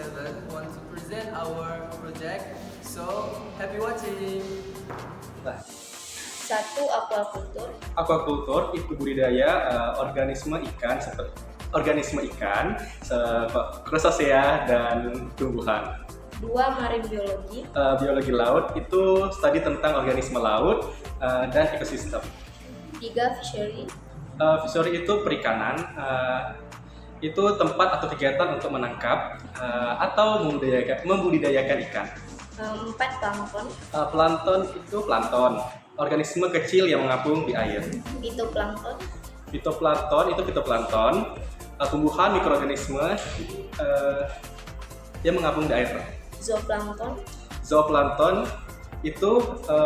7 want to present our project. So, happy watching! Nah, 1. Aquaculture. aquaculture itu budidaya organisme ikan, crustacea dan tumbuhan. 2. Marine biology. Biologi laut itu studi tentang organisme laut dan ekosistem. 3. Fishery. Fishery itu perikanan, itu tempat atau kegiatan untuk menangkap atau membudidayakan ikan. 4. Plankton. Plankton itu plankton, organisme kecil yang mengapung di air. Phytoplankton. Fitoplankton itu fitoplankton, tumbuhan mikroorganisme yang mengapung di air. Zooplankton. Zooplankton itu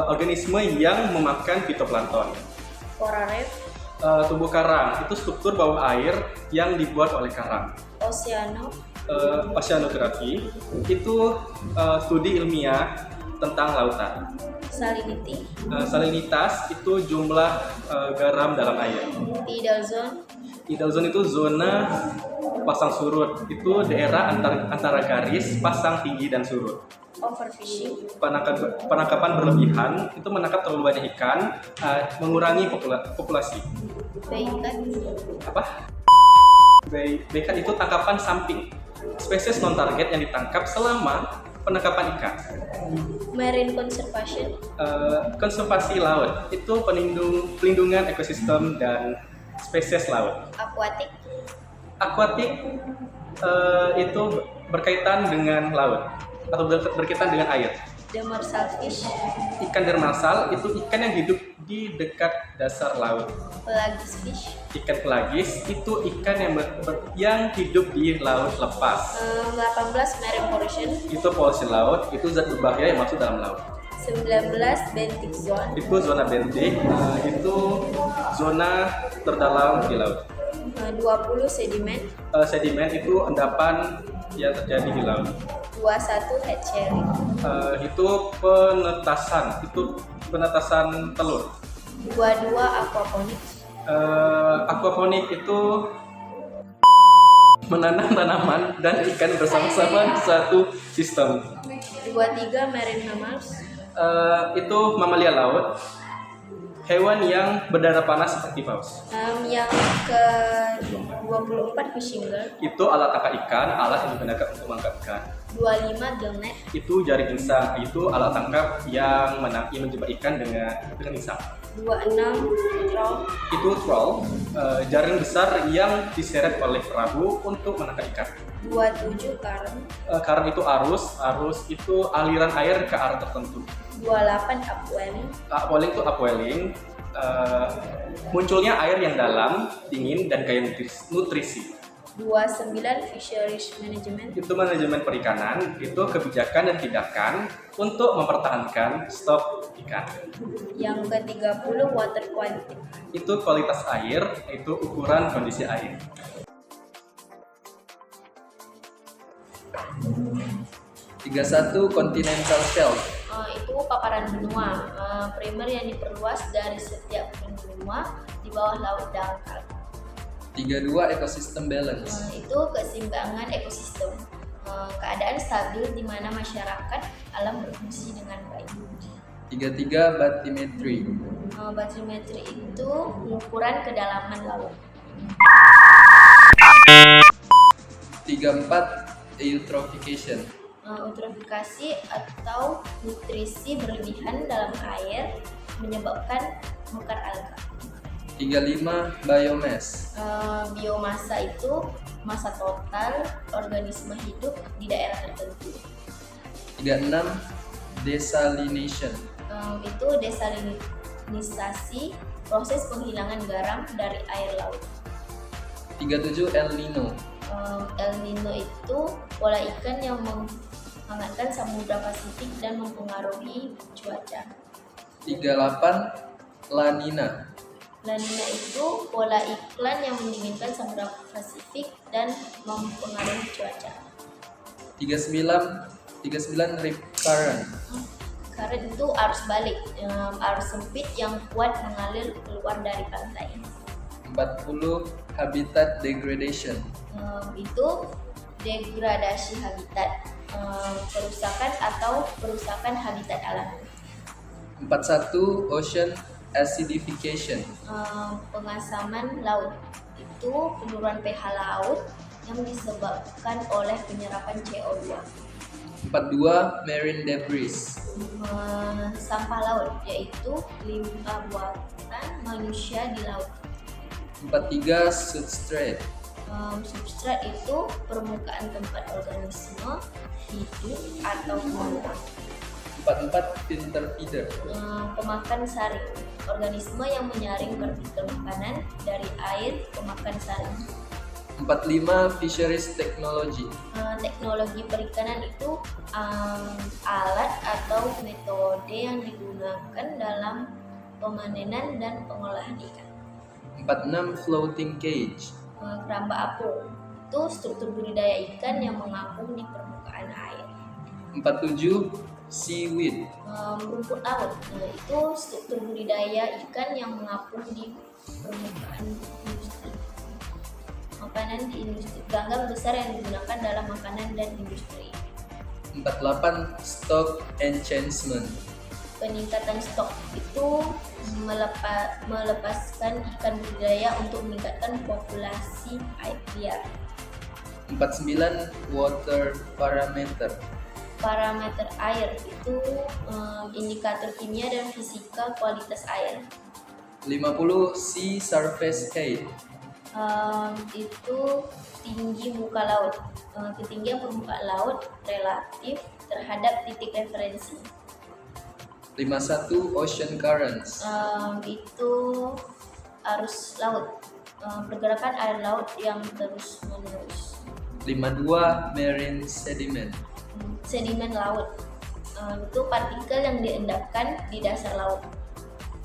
organisme yang memakan fitoplankton. Coral reef. Tumbuh karang itu struktur bawah air yang dibuat oleh karang. Oceanografi itu studi ilmiah tentang lautan. Salinity. Salinitas itu jumlah garam dalam air. Tidal zone. Tidal zone itu zona pasang surut, itu daerah antara garis pasang tinggi dan surut. Overfishing. Penangkapan berlebihan itu menangkap terlalu banyak ikan, mengurangi populasi. Baikat. Apa? Baikat itu tangkapan samping, spesies non target yang ditangkap selama penangkapan ikan. Marine conservation. Konservasi laut itu pelindungan ekosistem dan spesies laut. Aquatic. Akuatik itu berkaitan dengan laut atau berkaitan dengan air. Demersal fish. Ikan demersal itu ikan yang hidup di dekat dasar laut. Pelagis fish. Ikan pelagis itu ikan yang hidup di laut lepas. 18. Marine pollution. Itu polusi laut, itu zat berbahaya yang masuk dalam laut. 19. Benthic zone. Itu zona bentik, itu zona terdalam di laut. 20. Sedimen. Sedimen itu endapan yang terjadi di laut. 21. Hatchery. Itu penetasan telur. 22. Aquaponik. Aquaponik itu menanam tanaman dan ikan bersama-sama di satu sistem. 23. Marine mammals. Itu mamalia laut, hewan yang berdarah panas seperti paus. Yang ke 24. Fishing rod. Itu alat tangkap ikan, alat yang digunakan untuk menangkap ikan. 25. Gillnet. Itu jaring insang, itu alat tangkap yang menjebak ikan dengan insang. 26. Troll. Itu troll, jaring besar yang diseret oleh perahu untuk menangkap ikan. 27. Current. Karena itu arus itu aliran air ke arah tertentu. 28. Upwelling. Upwelling itu upwelling, munculnya air yang dalam, dingin dan kaya nutrisi. 29. Fisheries management. Itu manajemen perikanan, itu kebijakan dan tindakan untuk mempertahankan stok ikan. Yang ke 30. Water quality. Itu kualitas air, itu ukuran kondisi air. 31. Continental shelf. Itu paparan benua primer yang diperluas dari setiap benua di bawah laut dangkal. 32. Ecosystem balance. Itu keseimbangan ekosistem, keadaan stabil di mana masyarakat alam berfungsi dengan baik. 33. Bathymetry. Bathymetry itu pengukuran kedalaman laut. 34. Eutrophication. Eutrofikasi atau nutrisi berlebihan dalam air menyebabkan mekar alga. 35. Biomass. Biomasa itu masa total organisme hidup di daerah tertentu. 36. Desalination. Itu desalinisasi, proses penghilangan garam dari air laut. 37. El Nino. El Nino itu pola ikan yang menghangatkan Samudra Pasifik dan mempengaruhi cuaca. 38. La Nina. La Nina itu pola iklan yang mendinginkan Samudra Pasifik dan mempengaruhi cuaca. 39. Rip current. Current itu arus balik, arus sempit yang kuat mengalir keluar dari pantai. 40. Habitat degradation. Itu degradasi habitat, perusakan atau perusakan habitat alami. 41 ocean acidification. Pengasaman laut itu penurunan pH laut yang disebabkan oleh penyerapan CO2. 42 marine debris. Sampah laut yaitu limbah buatan manusia di laut. 43 substrate. Substrat itu permukaan tempat organisme hidup atau tumbuhan. 44 filter feeder. Pemakan saring, organisme yang menyaring partikel makanan dari air pemakan saring. 45 fisheries technology. Teknologi perikanan itu alat atau metode yang digunakan dalam pemanenan dan pengolahan ikan. 46 floating cage. Keramba apung itu struktur budidaya ikan yang mengapung di permukaan air. 47 seaweed. Rumput laut itu struktur budidaya ikan yang mengapung di permukaan industri. Makanan di industri, ganggang besar yang digunakan dalam makanan dan industri. 48 stock enhancement. Peningkatan stok itu melepaskan ikan budidaya untuk meningkatkan populasi air liar. 49 water parameter. Parameter air itu indikator kimia dan fisika kualitas air. 50 sea surface height. Itu tinggi muka laut, ketinggian permukaan laut relatif terhadap titik referensi. 51 ocean currents. Itu arus laut, pergerakan air laut yang terus menerus. 52 marine sediment. Sedimen laut, itu partikel yang diendapkan di dasar laut.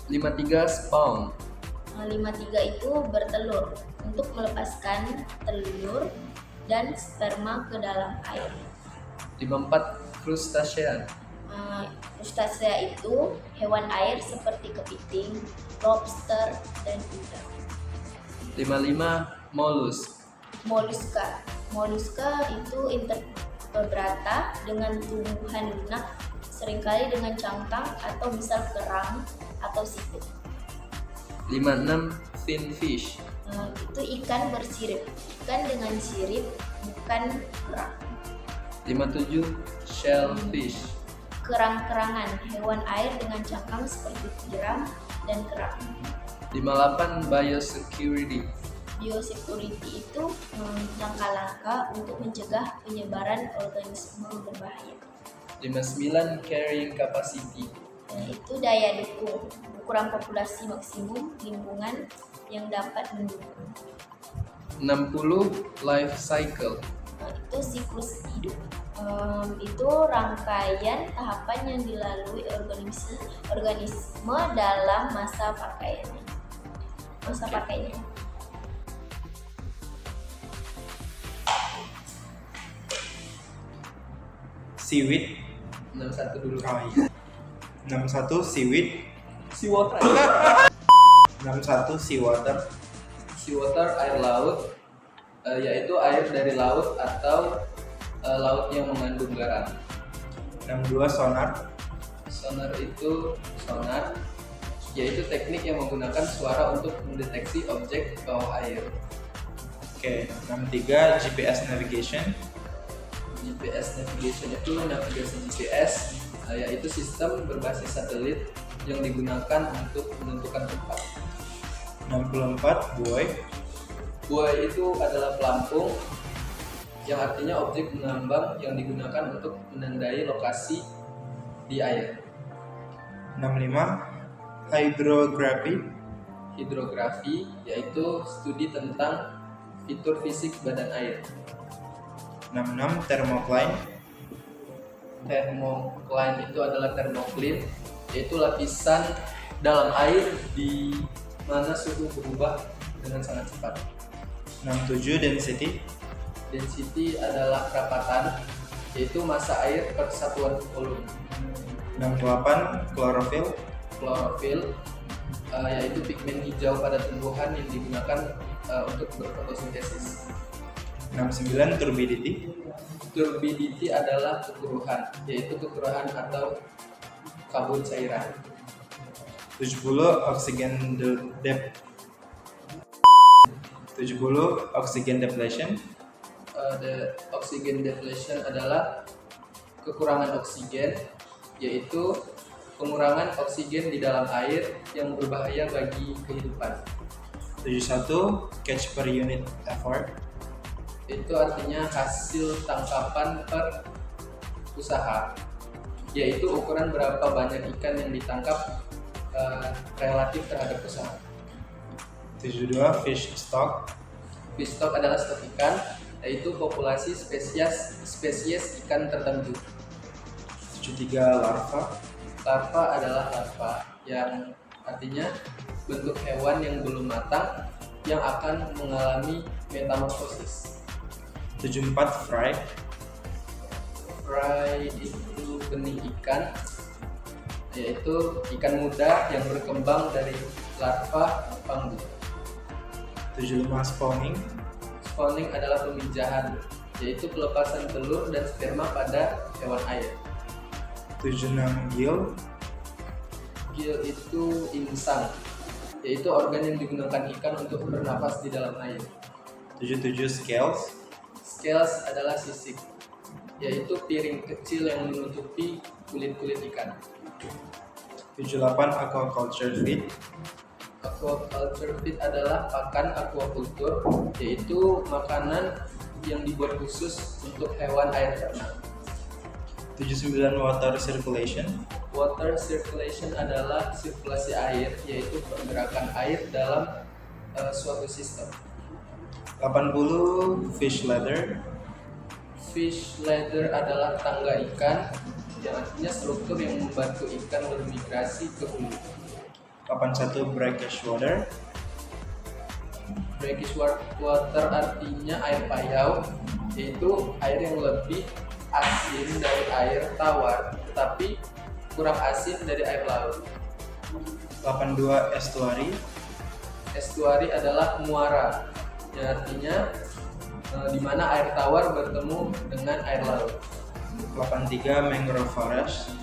53 spawn. 53 itu bertelur untuk melepaskan telur dan sperma ke dalam air. 54 crustacean. Crustacea itu hewan air seperti kepiting, lobster, dan udang. 55 mollusk. Moluska itu invertebrata dengan tumbuhan lunak, seringkali dengan cangkang atau misal kerang atau siput. 56 finfish. Itu ikan bersirip, ikan dengan sirip, bukan kerang. 57 shellfish. Kerang-kerangan, hewan air dengan cangkang seperti tiram dan kerang. 58 biosecurity. Biosecurity itu langkah-langkah untuk mencegah penyebaran organisme berbahaya. 59 carrying capacity. Itu daya dukung, ukuran populasi maksimum lingkungan yang dapat mendukung. 60 life cycle. Itu siklus hidup. Itu rangkaian tahapan yang dilalui organisme dalam masa pakainya. Seaweed. 61 dulu. Oh iya. 61 seaweed. Seawater. 61 seawater. Seawater air laut, yaitu air dari laut atau laut yang mengandung garam. 62 sonar. Sonar itu yaitu teknik yang menggunakan suara untuk mendeteksi objek di bawah air. Oke, 63 GPS navigation. GPS navigation itu navigasi GPS, yaitu sistem berbasis satelit yang digunakan untuk menentukan tempat. 64 buoy. Buoy itu adalah pelampung, yang artinya objek mengambang yang digunakan untuk menandai lokasi di air. 65 hydrography. Hidrografi yaitu studi tentang fitur fisik badan air. 66 thermocline. Thermocline itu adalah thermocline, yaitu lapisan dalam air di mana suhu berubah dengan sangat cepat. 67 density. Density adalah kerapatan, yaitu massa air per satuan volume. 68 chlorophyll. Klorofil yaitu pigmen hijau pada tumbuhan yang digunakan untuk berfotosintesis. 69 turbidity. Turbidity adalah kekeruhan, yaitu kekeruhan atau kabut cairan. 70 oxygen depth. 70 oxygen depletion. The oxygen depletion adalah kekurangan oksigen, yaitu pengurangan oksigen di dalam air yang berbahaya bagi kehidupan. 71 catch per unit effort. Itu artinya hasil tangkapan per usaha, yaitu ukuran berapa banyak ikan yang ditangkap relatif terhadap usaha. 72 fish stock. Fish stock adalah stok ikan, yaitu populasi spesies ikan tertentu. 73 larva. Larva adalah larva yang artinya bentuk hewan yang belum matang yang akan mengalami metamorfosis. 74 fry. Fry itu benih ikan, yaitu ikan muda yang berkembang dari larva fungi. 75 spawning. Spawning adalah pemijahan, yaitu pelepasan telur dan sperma pada hewan air. 76 gill. Gill itu insang, yaitu organ yang digunakan ikan untuk bernapas di dalam air. 77 scales. Scales adalah sisik, yaitu piring kecil yang menutupi kulit-kulit ikan. 78 aquaculture feed. Aquaculture feed adalah pakan aquakultur, yaitu makanan yang dibuat khusus untuk hewan air ternak. 79 water circulation. Water circulation adalah sirkulasi air, yaitu pergerakan air dalam suatu sistem. 80 fish ladder. Fish ladder adalah tangga ikan, yang artinya struktur yang membantu ikan bermigrasi ke hulu. 81 brackish water. Brackish water artinya air payau, yaitu air yang lebih asin dari air tawar, tetapi kurang asin dari air laut. 82 estuary. Estuari adalah muara, yang artinya di mana air tawar bertemu dengan air laut. 83 mangrove forest.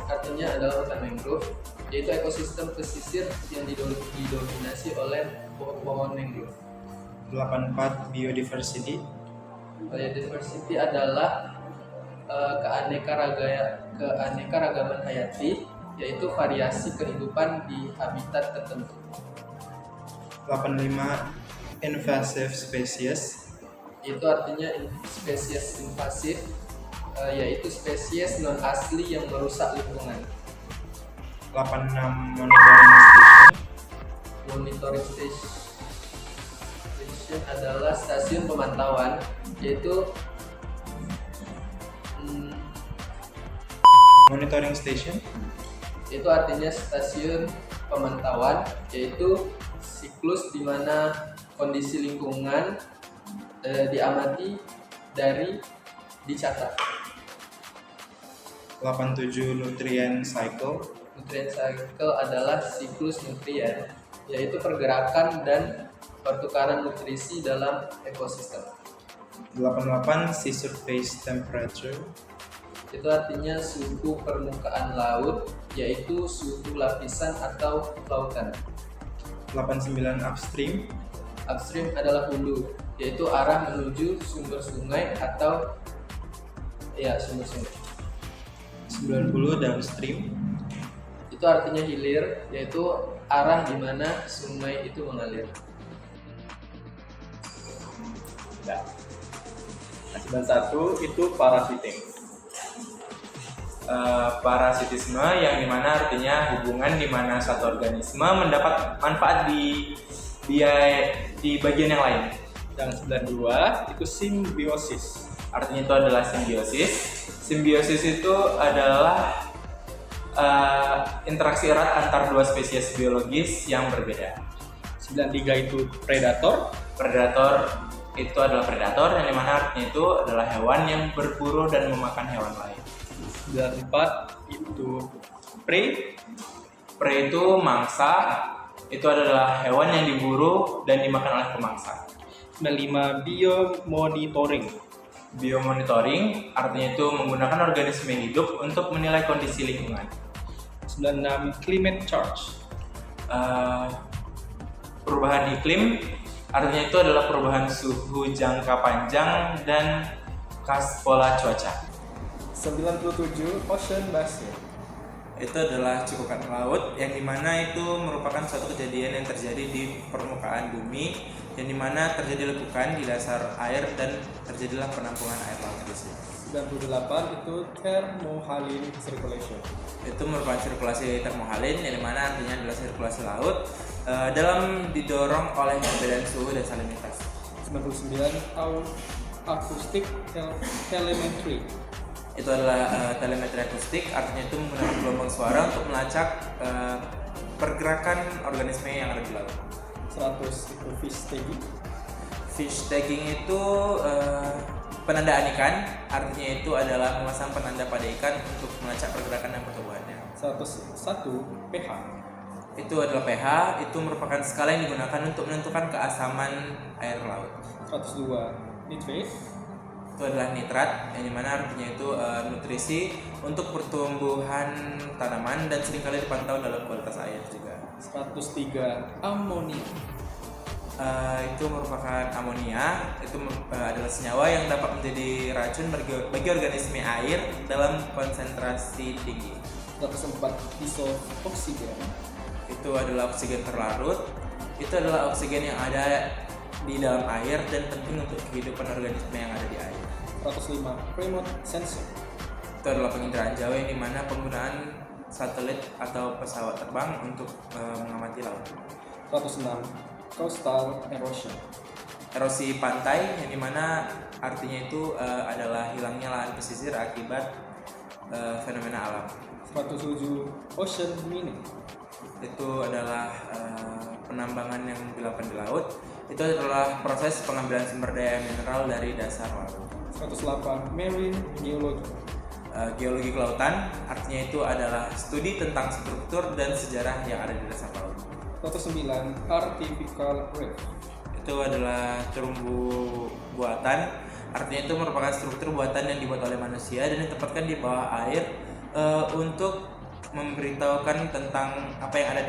Artinya adalah hutan mangrove, yaitu ekosistem pesisir yang didominasi oleh pohon-pohon mangrove. 84 biodiversity. Biodiversity adalah keanekaragaman hayati, yaitu variasi kehidupan di habitat tertentu. 85 invasive species. Itu artinya spesies invasif, yaitu spesies non asli yang merusak lingkungan. 86 monitoring station. Monitoring station adalah stasiun pemantauan, yaitu Monitoring station. itu artinya stasiun pemantauan, yaitu siklus di mana kondisi lingkungan diamati dari dicatat. 87 nutrient cycle. Nutrient cycle adalah siklus nutrien, yaitu pergerakan dan pertukaran nutrisi dalam ekosistem. 88 sea surface temperature. Itu artinya suhu permukaan laut, yaitu suhu lapisan atau lautan. 89 upstream. Upstream adalah hulu, yaitu arah menuju sumber sungai atau sumber sungai. 90 downstream. Itu artinya hilir, yaitu arah di mana sungai itu mengalir. Nah, 91 itu parasiting. Parasitisme yang dimana artinya hubungan dimana satu organisme mendapat manfaat di bagian yang lain. Dan 92 itu simbiosis. Artinya itu adalah simbiosis. Simbiosis itu adalah interaksi erat antar dua spesies biologis yang berbeda. 93 itu predator. Predator itu adalah predator yang dimana artinya itu adalah hewan yang berburu dan memakan hewan lain. 94 itu prey. Prey itu mangsa, itu adalah hewan yang diburu dan dimakan oleh pemangsa. 95 biomonitoring. Biomonitoring artinya itu menggunakan organisme hidup untuk menilai kondisi lingkungan. 96 climate change. Perubahan iklim artinya itu adalah perubahan suhu jangka panjang dan pola cuaca. 97 ocean basin. Itu adalah cekupan laut yang dimana itu merupakan suatu kejadian yang terjadi di permukaan bumi, yang dimana terjadi lekukan di dasar air dan terjadilah penampungan air laut di sini. 98 itu thermohaline circulation. Itu merupakan sirkulasi termohaline yang dimana artinya adalah sirkulasi laut dalam didorong oleh perbedaan suhu dan salinitas. 99 acoustic telemetry. Itu adalah telemetri akustik, artinya itu menggunakan gelombang suara untuk melacak pergerakan organisme yang ada di laut. 100 itu fish tagging. Fish tagging itu penandaan ikan, artinya itu adalah memasang penanda pada ikan untuk melacak pergerakan dan pertumbuhannya. 101 pH. Itu adalah pH, itu merupakan skala yang digunakan untuk menentukan keasaman air laut. 102 nitrate. Itu adalah nitrat, yang dimana artinya itu nutrisi untuk pertumbuhan tanaman dan seringkali dipantau dalam kualitas air juga. 103 amonia. Itu merupakan amonia, itu adalah senyawa yang dapat menjadi racun bagi organisme air dalam konsentrasi tinggi. 104 isotoksigen. Itu adalah oksigen terlarut, itu adalah oksigen yang ada di dalam air dan penting untuk kehidupan organisme yang ada di air. 105 remote sensor. Itu adalah penginderaan jauh yang dimana penggunaan satelit atau pesawat terbang untuk mengamati laut. 106 coastal erosion. Erosi pantai yang dimana artinya itu adalah hilangnya lahan pesisir akibat fenomena alam. 107 ocean mining. Itu adalah penambangan yang dilakukan di laut. Itu adalah proses pengambilan sumber daya mineral dari dasar laut. 108 marine geology. Geologi kelautan artinya itu adalah studi tentang struktur dan sejarah yang ada di dasar laut. 109 artificial reef. Itu adalah terumbu buatan, artinya itu merupakan struktur buatan yang dibuat oleh manusia dan ditempatkan di bawah air untuk memberitahukan tentang apa yang ada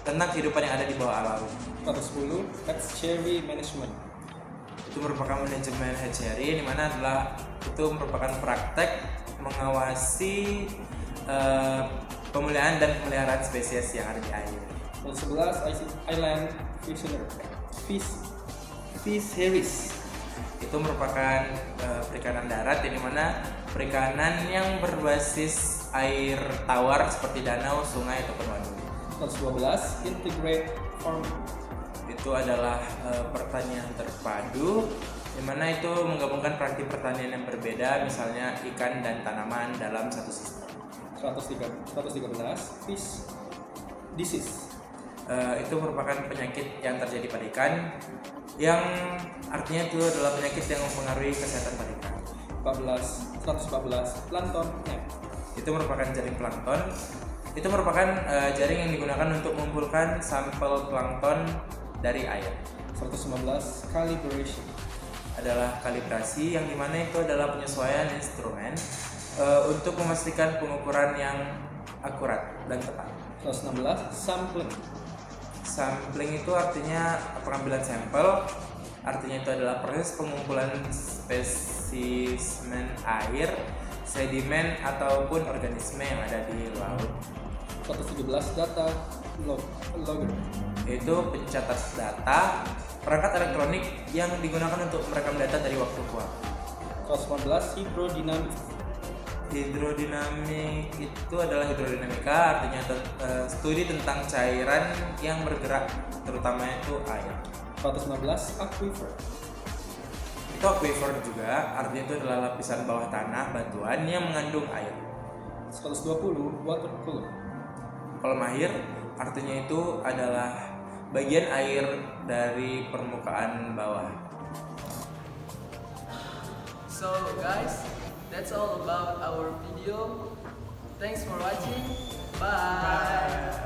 tentang kehidupan yang ada di bawah laut. 110 hatchery management. Itu merupakan manajemen hatchery, di mana itu merupakan praktek mengawasi pemulihan dan pemeliharaan spesies yang ada di air. 111 island fisheries. Itu merupakan perikanan darat, yang dimana perikanan yang berbasis air tawar seperti danau, sungai ataupun waduk. 112 integrate farming. Itu adalah pertanian terpadu, di mana itu menggabungkan praktik pertanian yang berbeda, misalnya ikan dan tanaman dalam satu sistem. 113 fish disease. Itu merupakan penyakit yang terjadi pada ikan, yang artinya itu adalah penyakit yang mempengaruhi kesehatan pada ikan. 114 plankton net. Itu merupakan jaring plankton. Itu merupakan jaring yang digunakan untuk mengumpulkan sampel plankton dari air. 119 calibration. Adalah kalibrasi, yang dimana itu adalah penyesuaian instrumen untuk memastikan pengukuran yang akurat dan tepat. 116 sampling. Sampling itu artinya pengambilan sampel, artinya itu adalah proses pengumpulan spesimen air, sedimen ataupun organisme yang ada di laut. 117 data logger. Itu pencatat data, perangkat elektronik yang digunakan untuk merekam data dari waktu ke waktu. 114 hidrodinamik. Hidrodinamik itu adalah hidrodinamika, artinya studi tentang cairan yang bergerak, terutama itu air. 116 aquifer. Itu aquifer juga, artinya itu adalah lapisan bawah tanah batuan yang mengandung air. 120 water column. Kolam air artinya itu adalah bagian air dari permukaan bawah. So guys, that's all about our video. Thanks for watching. Bye.